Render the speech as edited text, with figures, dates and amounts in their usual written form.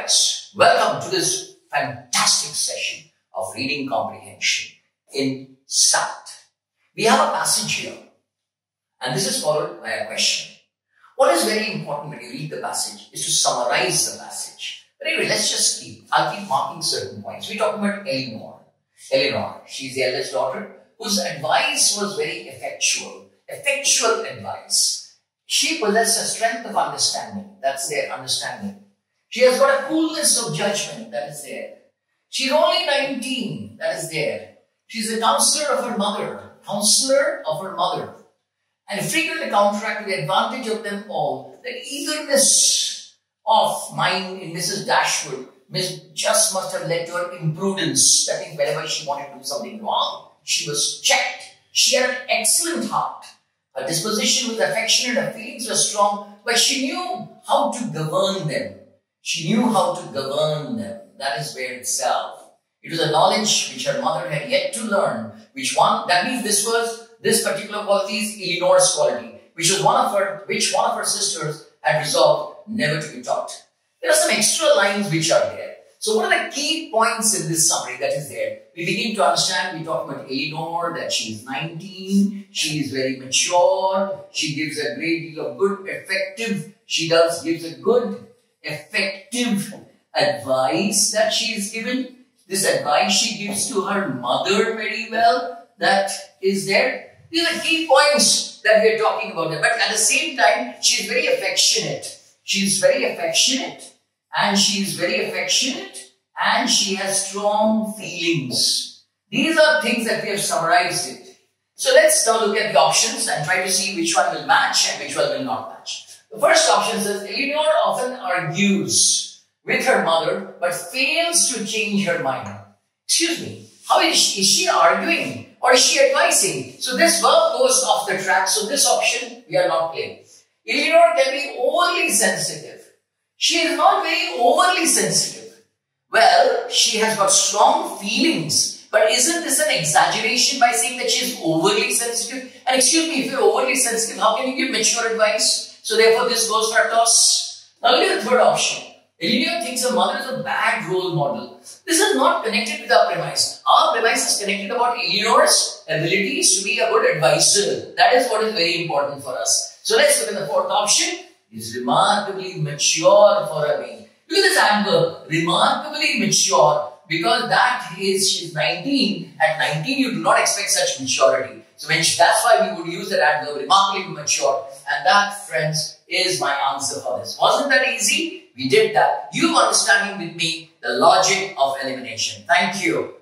Alright, welcome to this fantastic session of reading comprehension in SAT. We have a passage here and this is followed by a question. What is very important when you read the passage is to summarize the passage. But anyway, I'll keep marking certain points. We're talking about Eleanor. Eleanor, she's the eldest daughter whose advice was very effectual. Effectual advice. She possessed a strength of understanding. That's their understanding. She has got a coolness of judgment. That is there. She's only 19. That is there. She's a counselor of her mother. Counselor of her mother. And frequently counteract to the advantage of them all. The eagerness of mind in Mrs. Dashwood just must have led to her imprudence. That means whenever she wanted to do something wrong, she was checked. She had an excellent heart. Her disposition was affectionate, her feelings were strong, but she knew how to govern them. She knew how to govern them. That is where itself. It was a knowledge which her mother had yet to learn. That means this particular quality is Eleanor's quality, which one of her sisters had resolved never to be taught. There are some extra lines which are there. So what are the key points in this summary that is there? We begin to understand, we talk about Eleanor, that she is 19, she is very mature, she gives a great deal of good, effective advice that she is given. This advice she gives to her mother very well, that is there. These are key points that we are talking about. But at the same time, she is very affectionate. She is very affectionate. And she is very affectionate. And she has strong feelings. These are things that we have summarized it. So let's now look at the options and try to see which one will match and which one will not match. The first option says, Eleanor often argues with her mother but fails to change her mind. Excuse me, how is she arguing or is she advising? So this verb goes off the track, so this option we are not playing. Eleanor can be overly sensitive. She is not very overly sensitive. Well, she has got strong feelings, but isn't this an exaggeration by saying that she is overly sensitive? And excuse me, if you're overly sensitive, how can you give mature advice? So therefore this goes for a toss. Now look at the third option. Eleanor thinks her mother is a bad role model. This is not connected with our premise. Our premise is connected about Eleanor's abilities to be a good advisor. That is what is very important for us. So let's look at the fourth option. Is remarkably mature for her age. Look at this adverb, remarkably mature, because she's 19. At 19, you do not expect such maturity. So that's why we would use that adverb, remarkably mature. And that, friends, is my answer for this. Wasn't that easy? We did that. You understanding with me the logic of elimination. Thank you.